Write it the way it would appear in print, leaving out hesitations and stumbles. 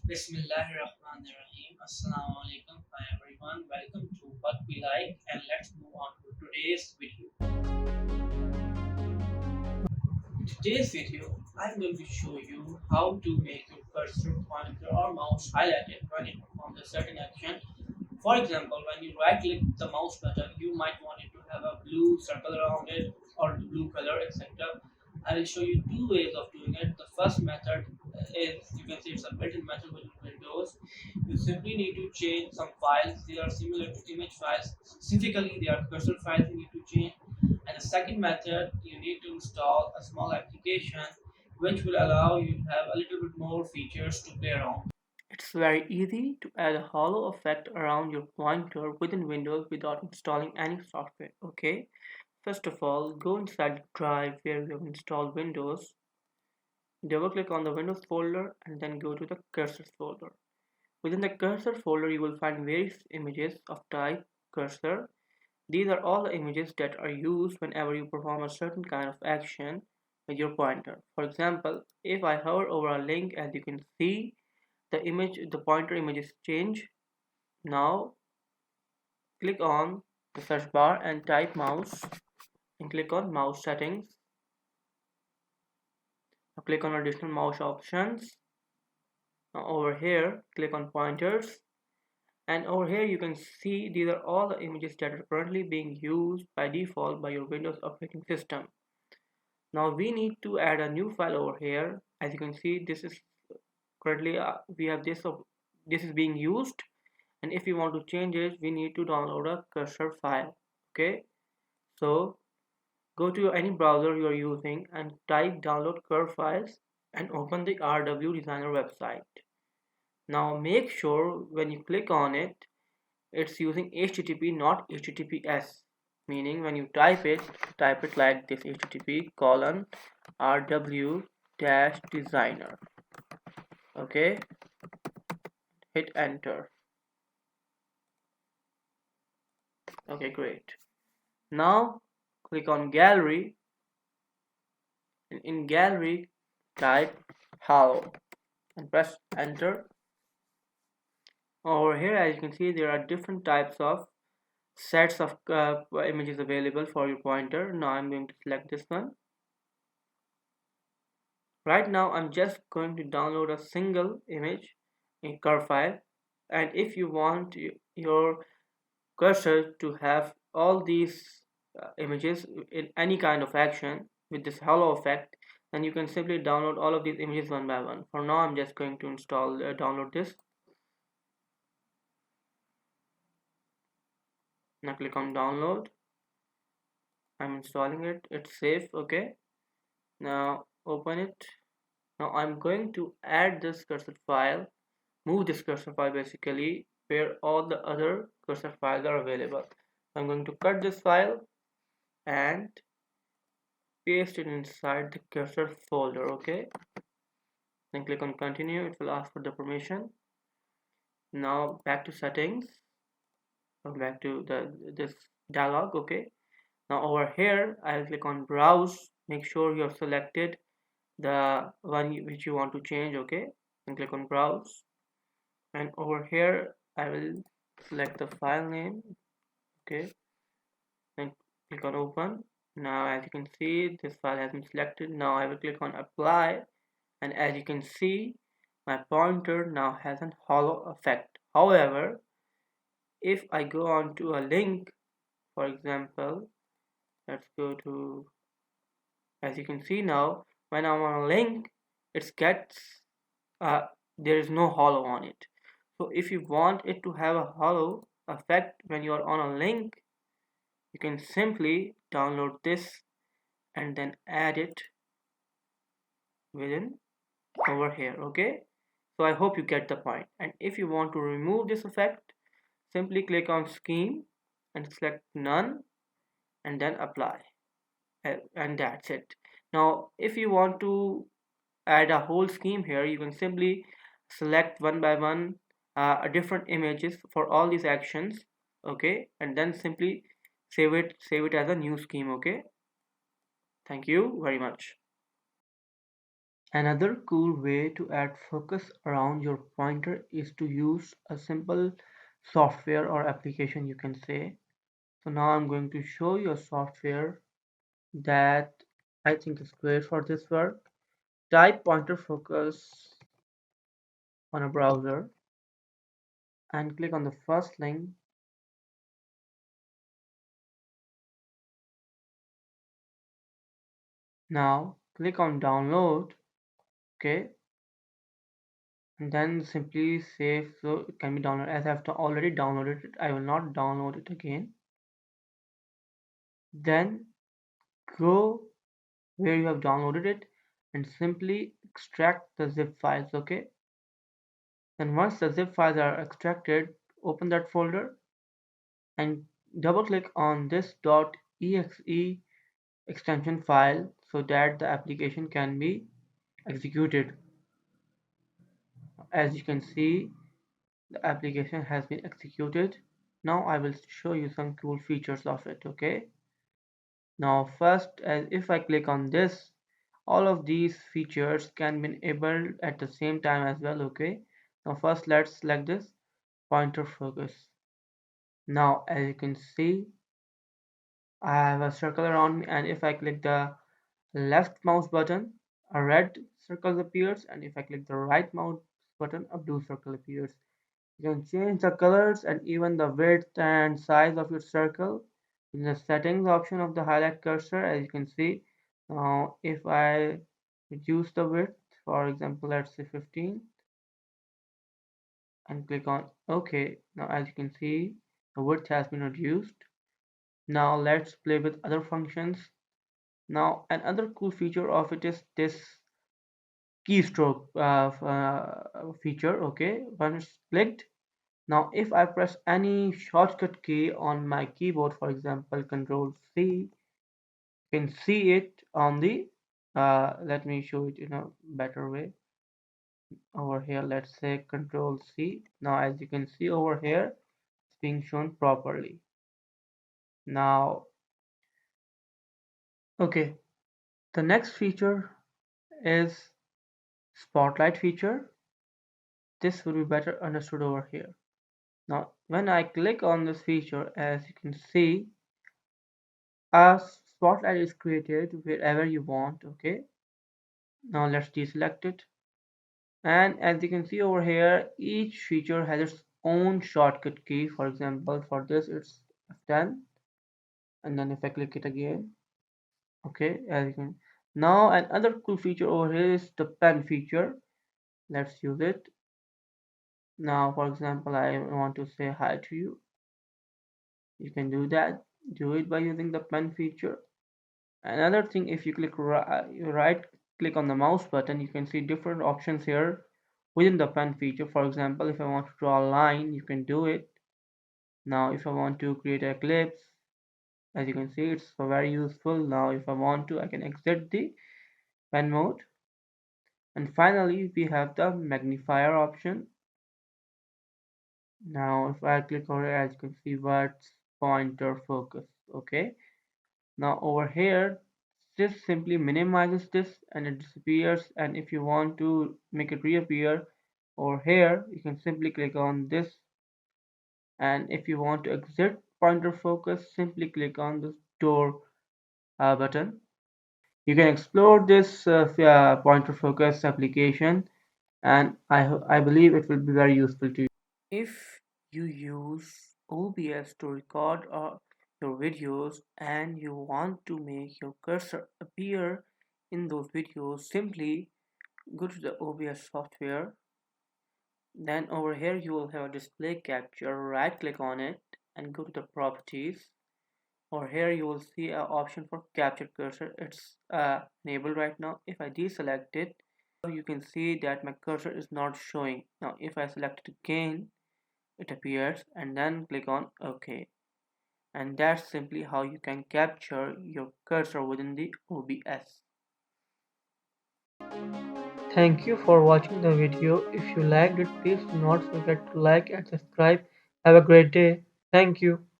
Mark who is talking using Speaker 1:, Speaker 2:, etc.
Speaker 1: Bismillahirrahmanirrahim. Assalamu alaikum. Hi everyone. Welcome to What We Like, and let's move on to today's video. In today's video, I'm going to show you how to make your cursor, pointer, or mouse highlighted when it performs a certain action. For example, when you right click the mouse button, you might want it to have a blue circle around it or the blue color, etc. I will show you two ways of doing it. The first method is, you can see it's a built-in method within Windows. You simply need to change some files. They are similar to image files. Specifically, they are cursor files you need to change. And the second method, you need to install a small application which will allow you to have a little bit more features to play around. It's very easy to add a hollow effect around your pointer within Windows without installing any software. Okay, first of all, go inside the drive where you have installed Windows, double click on the Windows folder and then go to the cursor folder. Within the cursor folder, you will find various images of type cursor. These are all the images that are used whenever you perform a certain kind of action with your pointer. For example, if I hover over a link, as you can see, the pointer images change. Now click on the search bar and type mouse and click on mouse settings. Now click on additional mouse options. Now over here, click on pointers. And over here you can see these are all the images that are currently being used by default by your Windows operating system. Now we need to add a new file over here. As you can see, this is currently we have this is being used, and if you want to change it, we need to download a cursor file. Okay, so go to any browser you are using and type download curve files and open the RW Designer website. Now make sure when you click on it, it's using HTTP, not HTTPS, meaning when you type it like this: HTTP colon RW dash designer. Okay, hit enter. Okay, great. Now click on gallery, and in gallery type hello and press enter. Over here, as you can see, there are different types of sets of images available for your pointer. Now I'm going to select this one. Right now I'm just going to download a single image in curve file, and if you want your cursor to have all these images in any kind of action with this halo effect, then you can simply download all of these images one by one. For now I'm just going to download this. Now click on download. I'm installing it. It's safe. Okay, now open it. Now I'm going to add this cursor file, move this cursor file basically where all the other cursor files are available. I'm going to cut this file and paste it inside the cursor folder. Okay, then click on continue. It will ask for the permission. Now back to settings, back to this dialog. Okay, now over here I'll click on browse. Make sure you have selected the one which you want to change. Okay, and click on browse, and over here I will select the file name. Okay, and click on open. Now as you can see, this file has been selected. Now I will click on apply, and as you can see, my pointer now has a hollow effect. However, if I go on to a link, for example, let's go to, as you can see now, when I'm on a link, it gets there is no hollow on it. So if you want it to have a hollow effect when you are on a link, you can simply download this and then add it within over here. Okay, so I hope you get the point. And if you want to remove this effect, simply click on scheme and select none and then apply, and that's it. Now if you want to add a whole scheme here, you can simply select one by one different images for all these actions. Okay, and then simply save it as a new scheme. Okay, thank you very much. Another cool way to add focus around your pointer is to use a simple software or application, you can say. So now I'm going to show you a software that I think is great for this work. Type pointer focus on a browser and click on the first link. Now click on download, okay, and then simply save so it can be downloaded. As I've already downloaded it, I will not download it again. Then go where you have downloaded it and simply extract the zip files, okay. Then once the zip files are extracted, open that folder and double click on this .exe extension file so that the application can be executed. As you can see, the application has been executed. Now I will show you some cool features of it, okay. Now first, as if I click on this, all of these features can be enabled at the same time as well, okay. Now first let's select this pointer focus. Now as you can see, I have a circle around me, and if I click the left mouse button, a red circle appears, and if I click the right mouse button, a blue circle appears. You can change the colors and even the width and size of your circle in the settings option of the highlight cursor. As you can see, now if I reduce the width, for example, let's say 15, and click on OK. Now as you can see, the width has been reduced. Now let's play with other functions. Now another cool feature of it is this keystroke feature. Okay, once clicked, now if I press any shortcut key on my keyboard, for example Control C, you can see it on the let me show it in a better way. Over here, let's say Control C. Now as you can see over here, it's being shown properly. Now okay, the next feature is spotlight feature. This will be better understood over here. Now when I click on this feature, as you can see, a spotlight is created wherever you want, okay. Now let's deselect it, and as you can see over here, each feature has its own shortcut key. For example, for this it's F10, and then if I click it again, okay, as you can. Now another cool feature over here is the pen feature. Let's use it. Now for example, I want to say hi to you. You can do that, do it by using the pen feature. Another thing, if you right click on the mouse button, you can see different options here within the pen feature. For example, if I want to draw a line, you can do it. Now if I want to create a ellipse, as you can see, it's very useful. Now if I want to, I can exit the pen mode. And finally we have the magnifier option. Now if I click on it, as you can see, what's pointer focus, okay. Now over here, this simply minimizes this and it disappears, and if you want to make it reappear over here, you can simply click on this, and if you want to exit pointer focus, simply click on this door button. You can explore this pointer focus application, and I believe it will be very useful to you. If you use OBS to record your videos and you want to make your cursor appear in those videos, simply go to the OBS software. Then over here you will have a display capture. Right click on it and go to the properties. Over here you will see an option for capture cursor. It's enabled right now. If I deselect it, you can see that my cursor is not showing. Now if I select it again, it appears, and then click on OK. And that's simply how you can capture your cursor within the OBS. Thank you for watching the video. If you liked it, please do not forget to like and subscribe. Have a great day. Thank you.